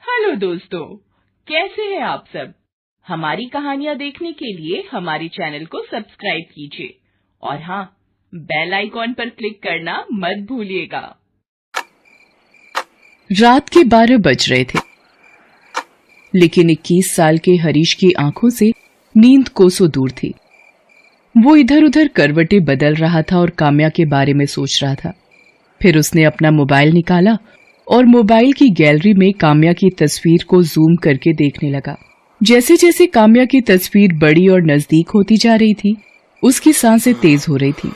Hello दोस्तों, कैसे हैं आप सब। हमारी कहानियां देखने के लिए हमारे चैनल को सब्सक्राइब कीजिए और हाँ, बेल आइकॉन पर क्लिक करना मत भूलिएगा। रात के 12 बज रहे थे, लेकिन 21 साल के हरीश की आंखों से नींद कोसों दूर थी। वो इधर उधर करवटें बदल रहा था और काम्या के बारे में सोच रहा था। फिर उसने अपना मोबाइल निकाला और मोबाइल की गैलरी में काम्या की तस्वीर को जूम करके देखने लगा। जैसे जैसे काम्या की तस्वीर बड़ी और नजदीक होती जा रही थी, उसकी सांसें तेज हो रही थी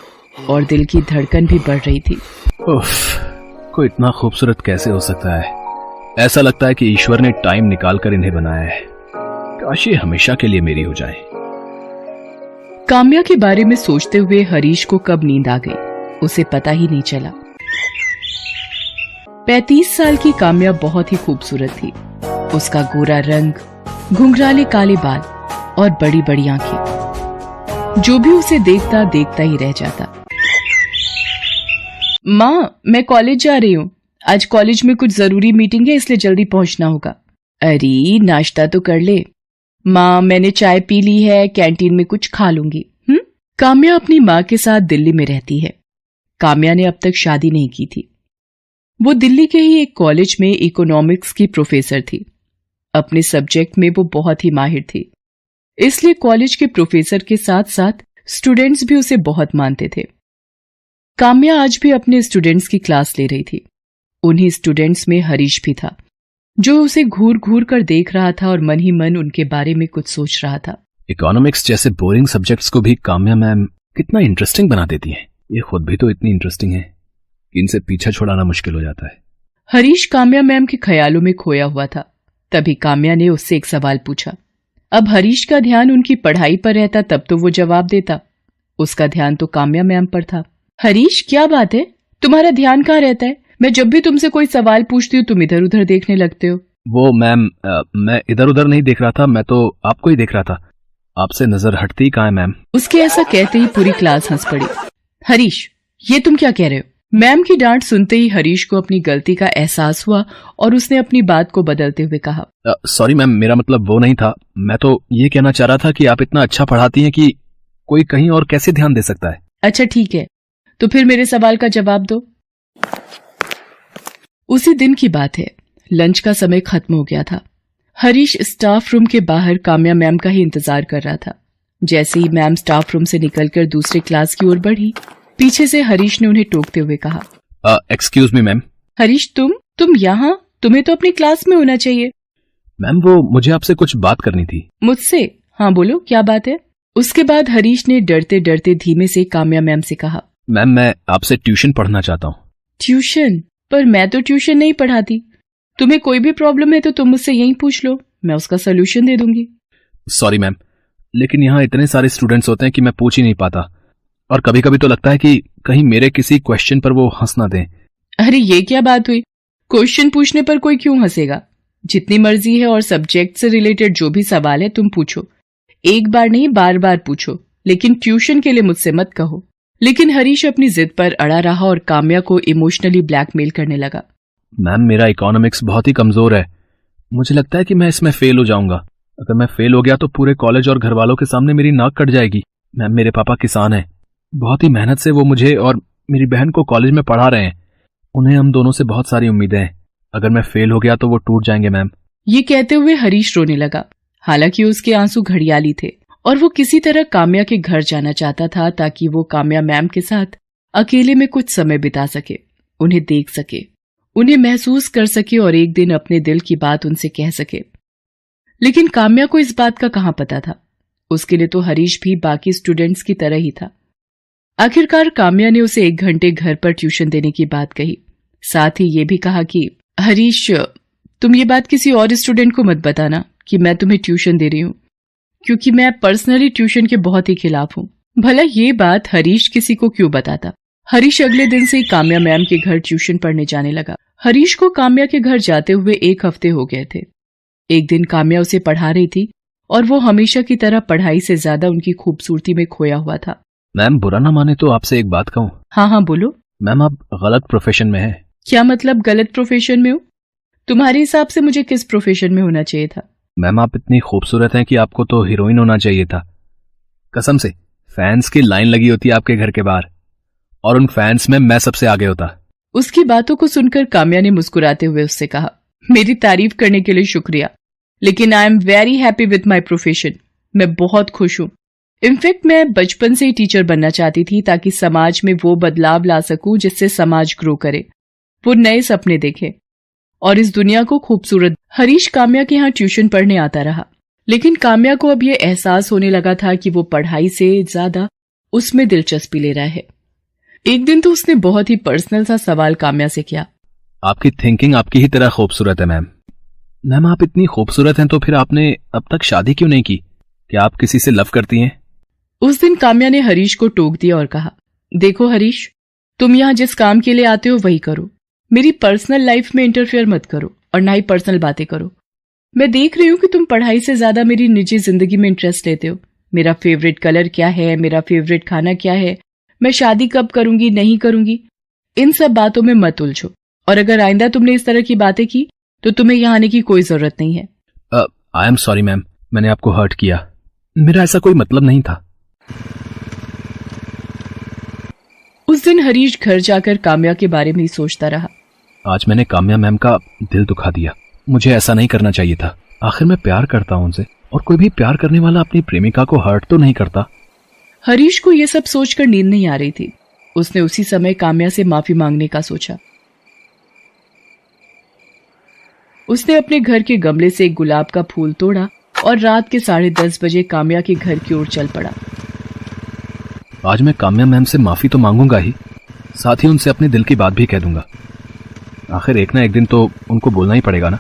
और दिल की धड़कन भी बढ़ रही थी। उफ, कोई इतना खूबसूरत कैसे हो सकता है। ऐसा लगता है कि ईश्वर ने टाइम निकाल कर इन्हें बनाया है। काश ये हमेशा के लिए मेरी हो जाए। काम्या के बारे में सोचते हुए हरीश को कब नींद आ गई, उसे पता ही नहीं चला। 35 साल की काम्या बहुत ही खूबसूरत थी। उसका गोरा रंग, घुंघराले काले बाल और बड़ी बड़ी आंखें, जो भी उसे देखता देखता ही रह जाता। माँ, मैं कॉलेज जा रही हूँ। आज कॉलेज में कुछ जरूरी मीटिंग है, इसलिए जल्दी पहुंचना होगा। अरे, नाश्ता तो कर ले। माँ, मैंने चाय पी ली है, कैंटीन में कुछ खा लूंगी। काम्या अपनी माँ के साथ दिल्ली में रहती है। काम्या ने अब तक शादी नहीं की थी। वो दिल्ली के ही एक कॉलेज में इकोनॉमिक्स की प्रोफेसर थी। अपने सब्जेक्ट में वो बहुत ही माहिर थी, इसलिए कॉलेज के प्रोफेसर के साथ साथ स्टूडेंट्स भी उसे बहुत मानते थे। काम्या आज भी अपने स्टूडेंट्स की क्लास ले रही थी। उन्हीं स्टूडेंट्स में हरीश भी था, जो उसे घूर घूर कर देख रहा था और मन ही मन उनके बारे में कुछ सोच रहा था। इकोनॉमिक्स जैसे बोरिंग सब्जेक्ट्स को भी काम्या मैम कितना इंटरेस्टिंग बना देती हैं। ये खुद भी तो इतनी इंटरेस्टिंग है कि इनसे पीछा छुड़ाना मुश्किल हो जाता है। हरीश काम्या मैम के ख्यालों में खोया हुआ था। तभी काम्या ने उससे एक सवाल पूछा। अब हरीश का ध्यान उनकी पढ़ाई पर रहता तब तो वो जवाब देता, उसका ध्यान तो काम्या मैम पर था। हरीश, क्या बात है, तुम्हारा ध्यान कहाँ रहता है? मैं जब भी तुमसे कोई सवाल पूछती हूँ तुम इधर उधर देखने लगते हो। वो मैम, मैं इधर उधर नहीं देख रहा था, मैं तो आपको ही देख रहा था। आपसे नजर हटती कहाँ है मैम। उसके ऐसा कहते ही पूरी क्लास हंस पड़ी। हरीश, ये तुम क्या कह रहे हो? मैम की डांट सुनते ही हरीश को अपनी गलती का एहसास हुआ और उसने अपनी बात को बदलते हुए कहा, सॉरी मैम, मेरा मतलब वो नहीं था। मैं तो ये कहना चाह रहा था कि आप इतना अच्छा पढ़ाती हैं कि कोई कहीं और कैसे ध्यान दे सकता है। अच्छा ठीक है, तो फिर मेरे सवाल का जवाब दो। उसी दिन की बात है, लंच का समय खत्म हो गया था। हरीश स्टाफ रूम के बाहर काम्या मैम का ही इंतजार कर रहा था। जैसे ही मैम स्टाफ रूम से निकलकर दूसरे क्लास की ओर बढ़ी, पीछे से हरीश ने उन्हें टोकते हुए कहा, एक्सक्यूज मी मैम। हरीश, तुम यहाँ? तुम्हें तो अपनी क्लास में होना चाहिए। मैम, वो मुझे आपसे कुछ बात करनी थी। मुझसे? हाँ बोलो, क्या बात है? उसके बाद हरीश ने डरते डरते धीमे से काम्या मैम से कहा, मैम, मैं आपसे ट्यूशन पढ़ना चाहता हूँ। ट्यूशन? पर मैं तो ट्यूशन नहीं पढ़ाती। तुम्हें कोई भी प्रॉब्लम है तो तुम मुझसे यहीं पूछ लो, मैं उसका सोल्यूशन दे दूंगी। सॉरी मैम, लेकिन यहाँ इतने सारे स्टूडेंट्स होते हैं कि मैं पूछ ही नहीं पाता, और कभी कभी तो लगता है कि कहीं मेरे किसी क्वेश्चन पर वो हंस ना दें। अरे ये क्या बात हुई? क्वेश्चन पूछने पर कोई क्यों हंसेगा? जितनी मर्जी है और सब्जेक्ट से रिलेटेड जो भी सवाल है तुम पूछो। एक बार नहीं, बार बार पूछो, लेकिन ट्यूशन के लिए मुझसे मत कहो। लेकिन हरीश अपनी जिद पर अड़ा रहा और काम्या को इमोशनली ब्लैकमेल करने लगा। मैम, मेरा इकोनॉमिक्स बहुत ही कमजोर है। मुझे लगता है कि मैं इसमें फेल हो जाऊंगा। अगर मैं फेल हो गया तो पूरे कॉलेज और घर वालों के सामने मेरी नाक कट जाएगी। मैम, मेरे पापा किसान हैं। बहुत ही मेहनत से वो मुझे और मेरी बहन को कॉलेज में पढ़ा रहे हैं। उन्हें हम दोनों से बहुत सारी उम्मीदें हैं। अगर मैं फेल हो गया तो वो टूट जाएंगे मैम। ये कहते हुए हरीश रोने लगा। हालांकि उसके आंसू घड़ियाली थे और वो किसी तरह काम्या के घर जाना चाहता था ताकि वो काम्या मैम के साथ अकेले में कुछ समय बिता सके, उन्हें देख सके, उन्हें महसूस कर सके और एक दिन अपने दिल की बात उनसे कह सके। लेकिन काम्या को इस बात का कहाँ पता था। उसके लिए तो हरीश भी बाकी स्टूडेंट्स की तरह ही था। आखिरकार काम्या ने उसे 1 घंटे घर पर ट्यूशन देने की बात कही। साथ ही ये भी कहा कि हरीश, तुम ये बात किसी और स्टूडेंट को मत बताना कि मैं तुम्हें ट्यूशन दे रही हूँ, क्योंकि मैं पर्सनली ट्यूशन के बहुत ही खिलाफ हूँ। भला ये बात हरीश किसी को क्यों बताता। हरीश अगले दिन से ही काम्या मैम के घर ट्यूशन पढ़ने जाने लगा। हरीश को काम्या के घर जाते हुए 1 हफ्ते हो गए थे। एक दिन काम्या उसे पढ़ा रही थी और वो हमेशा की तरह पढ़ाई से ज्यादा उनकी खूबसूरती में खोया हुआ था। मैम, बुरा ना माने तो आपसे एक बात कहूँ। हाँ हाँ बोलो। मैम, आप गलत प्रोफेशन में हैं। क्या मतलब गलत प्रोफेशन में हूँ? तुम्हारे हिसाब से मुझे किस प्रोफेशन में होना चाहिए था? मैम आप इतनी खूबसूरत हैं कि आपको तो हीरोइन होना चाहिए था। कसम से फैंस की लाइन लगी होती है आपके घर के बाहर, और उन फैंस में मैं सबसे आगे होता। उसकी बातों को सुनकर काम्या ने मुस्कुराते हुए उससे कहा, मेरी तारीफ करने के लिए शुक्रिया, लेकिन I am very happy with my profession. मैं बहुत खुश हूं। इनफैक्ट मैं बचपन से ही टीचर बनना चाहती थी ताकि समाज में वो बदलाव ला सकूं जिससे समाज ग्रो करे, वो नए सपने देखे और इस दुनिया को खूबसूरत। हरीश काम्या के यहाँ ट्यूशन पढ़ने आता रहा, लेकिन काम्या को अब यह एहसास होने लगा था कि वो पढ़ाई से ज्यादा उसमें दिलचस्पी ले रहा है। एक दिन तो उसने बहुत ही पर्सनल सा सवाल काम्या से किया। आपकी थिंकिंग आपकी ही तरह खूबसूरत है मैम। मैम आप इतनी खूबसूरत हैं तो फिर आपने अब तक शादी क्यों नहीं की? क्या आप किसी से लव करती हैं? उस दिन काम्या ने हरीश को टोक दिया और कहा, देखो हरीश, तुम यहाँ जिस काम के लिए आते हो वही करो। मेरी पर्सनल लाइफ में इंटरफेयर मत करो और ना ही पर्सनल बातें करो। मैं देख रही हूँ कि तुम पढ़ाई से ज्यादा मेरी निजी जिंदगी में इंटरेस्ट लेते हो। मेरा फेवरेट कलर क्या है, मेरा फेवरेट खाना क्या है, मैं शादी कब करूंगी नहीं करूंगी, इन सब बातों में मत उलझो। और अगर आइंदा तुमने इस तरह की बातें की तो तुम्हें यहाँ आने की कोई जरूरत नहीं है। आई एम सॉरी मैम, मैंने आपको हर्ट किया। मेरा ऐसा कोई मतलब नहीं था। उस दिन हरीश घर जाकर काम्या के बारे में ही सोचता रहा। आज मैंने काम्या मैम का दिल दुखा दिया। मुझे ऐसा नहीं करना चाहिए था। आखिर मैं प्यार करता हूं उनसे, और कोई भी प्यार करने वाला अपनी प्रेमिका को हर्ट तो नहीं करता। हरीश को यह सब सोचकर नींद नहीं आ रही थी। उसने उसी समय काम्या से माफी मांगने का सोचा। उसने अपने घर के गमले से एक गुलाब का फूल तोड़ा और रात के 10:30 बजे काम्या के घर की ओर चल पड़ा। आज मैं काम्या मैम से माफी तो मांगूंगा ही, साथ ही उनसे अपने दिल की बात भी कह दूंगा। आखिर एक ना एक दिन तो उनको बोलना ही पड़ेगा ना।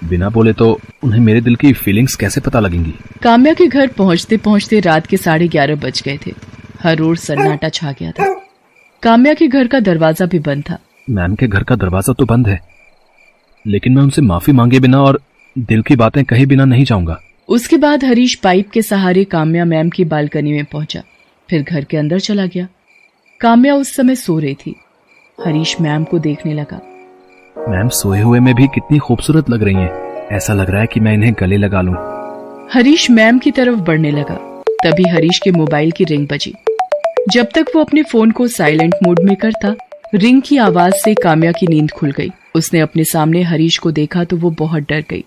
बिना बोले तो उन्हें मेरे दिल की फीलिंग्स कैसे पता लगेंगी। काम्या के घर पहुंचते पहुंचते रात के 11:30 बज गए थे। हर ओर सन्नाटा छा गया था। काम्या के घर का दरवाजा भी बंद था। मैम के घर का दरवाजा तो बंद है, लेकिन मैं उनसे माफी मांगे बिना और दिल की बातें कहे बिना नहीं जाऊंगा। उसके बाद हरीश पाइप के सहारे काम्या मैम की बालकनी में पहुंचा, फिर घर के अंदर चला गया। काम्या उस समय सो रही थी। हरीश मैम को देखने लगा। मैम सोए हुए में भी कितनी खूबसूरत लग रही हैं। ऐसा लग रहा है कि मैं इन्हें गले लगा लूं। हरीश मैम की तरफ बढ़ने लगा। तभी हरीश के मोबाइल की रिंग बजी। जब तक वो अपने फोन को साइलेंट मोड में करता, रिंग की आवाज से काम्या की नींद खुल गई। उसने अपने सामने हरीश को देखा तो वो बहुत डर गई।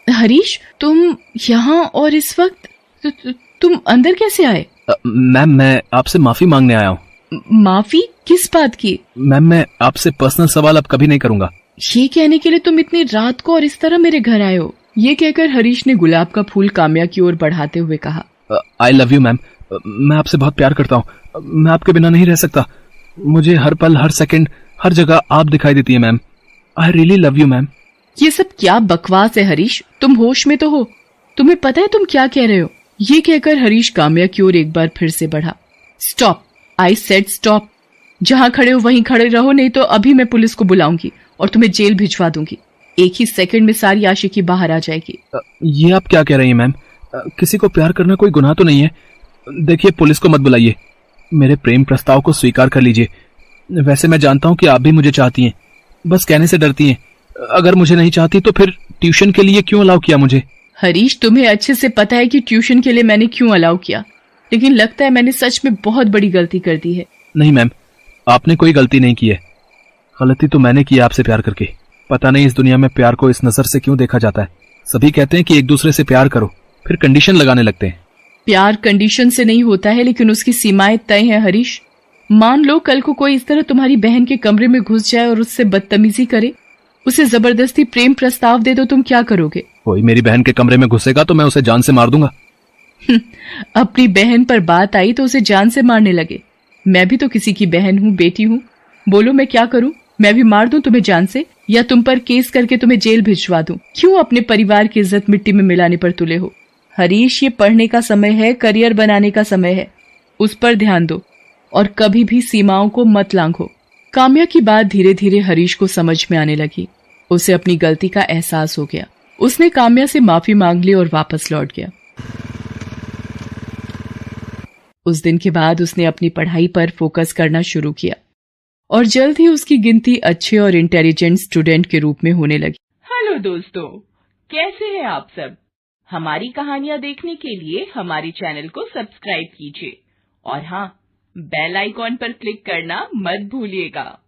हरीश, तुम यहाँ और इस वक्त? तुम अंदर कैसे आए? मैम मैं आपसे माफी मांगने आया हूँ। माफी किस बात की? मैम मैं आपसे पर्सनल सवाल अब कभी नहीं करूंगा। ये कहने के लिए तुम इतनी रात को और इस तरह मेरे घर आए हो? ये कहकर हरीश ने गुलाब का फूल काम्या की ओर बढ़ाते हुए कहा, आई लव यू मैम। मैं आपसे बहुत प्यार करता हूँ। मैं आपके बिना नहीं रह सकता। मुझे हर पल, हर सेकंड, हर जगह आप दिखाई देती है ma'am. I really love you ma'am. ये सब क्या बकवास है हरीश? तुम होश में तो हो? तुम्हें पता है तुम क्या कह रहे हो? ये कहकर हरीश काम्या की ओर एक बार फिर से बढ़ा। Stop, I said stop. जहां खड़े हो वहीं खड़े रहो, नहीं तो अभी मैं पुलिस को बुलाऊंगी और तुम्हें जेल भिजवा दूंगी। एक ही सेकंड में सारी आशिकी बाहर आ जाएगी। ये आप क्या कह रही हैं मैम? किसी को प्यार करना कोई गुनाह तो नहीं है। देखिए, पुलिस को मत बुलाइए। मेरे प्रेम प्रस्ताव को स्वीकार कर लीजिए। वैसे मैं जानता हूँ कि आप भी मुझे चाहती हैं, बस कहने से डरती हैं। अगर मुझे नहीं चाहती तो फिर ट्यूशन के लिए क्यों अलाउ किया मुझे? हरीश, तुम्हें अच्छे से पता है कि ट्यूशन के लिए मैंने क्यों अलाउ किया, लेकिन लगता है मैंने सच में बहुत बड़ी गलती कर दी है। नहीं मैम, आपने कोई गलती नहीं की है। गलती तो मैंने की आपसे प्यार करके। पता नहीं इस दुनिया में प्यार को इस नजर से क्यों देखा जाता है। सभी कहते हैं कि एक दूसरे से प्यार करो, फिर कंडीशन लगाने लगते हैं। प्यार कंडीशन से नहीं होता है, लेकिन उसकी सीमाएं तय हैं हरीश। मान लो कल को कोई इस तरह तुम्हारी बहन के कमरे में घुस जाए और उससे बदतमीजी करे, उसे जबरदस्ती प्रेम प्रस्ताव दे दो, तुम क्या करोगे? कोई मेरी बहन के कमरे में घुसेगा तो मैं उसे जान से मार दूंगा। अपनी बहन पर बात आई तो उसे जान से मारने लगे। मैं भी तो किसी की बहन हूँ, बेटी हूँ। बोलो मैं क्या करूँ? मैं भी मार दूं तुम्हें जान से, या तुम पर केस करके तुम्हें जेल भिजवा दूं? क्यों अपने परिवार की इज्जत मिट्टी में मिलाने पर तुले हो? हरीश, ये पढ़ने का समय है, करियर बनाने का समय है। उस पर ध्यान दो और कभी भी सीमाओं को मत लांघो। काम्या की बात धीरे धीरे हरीश को समझ में आने लगी। उसे अपनी गलती का एहसास हो गया। उसने काम्या से माफी मांग ली और वापस लौट गया। उस दिन के बाद उसने अपनी पढ़ाई पर फोकस करना शुरू किया और जल्द ही उसकी गिनती अच्छे और इंटेलिजेंट स्टूडेंट के रूप में होने लगी। हेलो दोस्तों, कैसे हैं आप सब? हमारी कहानियां देखने के लिए हमारे चैनल को सब्सक्राइब कीजिए और हाँ, बेल आइकॉन पर क्लिक करना मत भूलिएगा।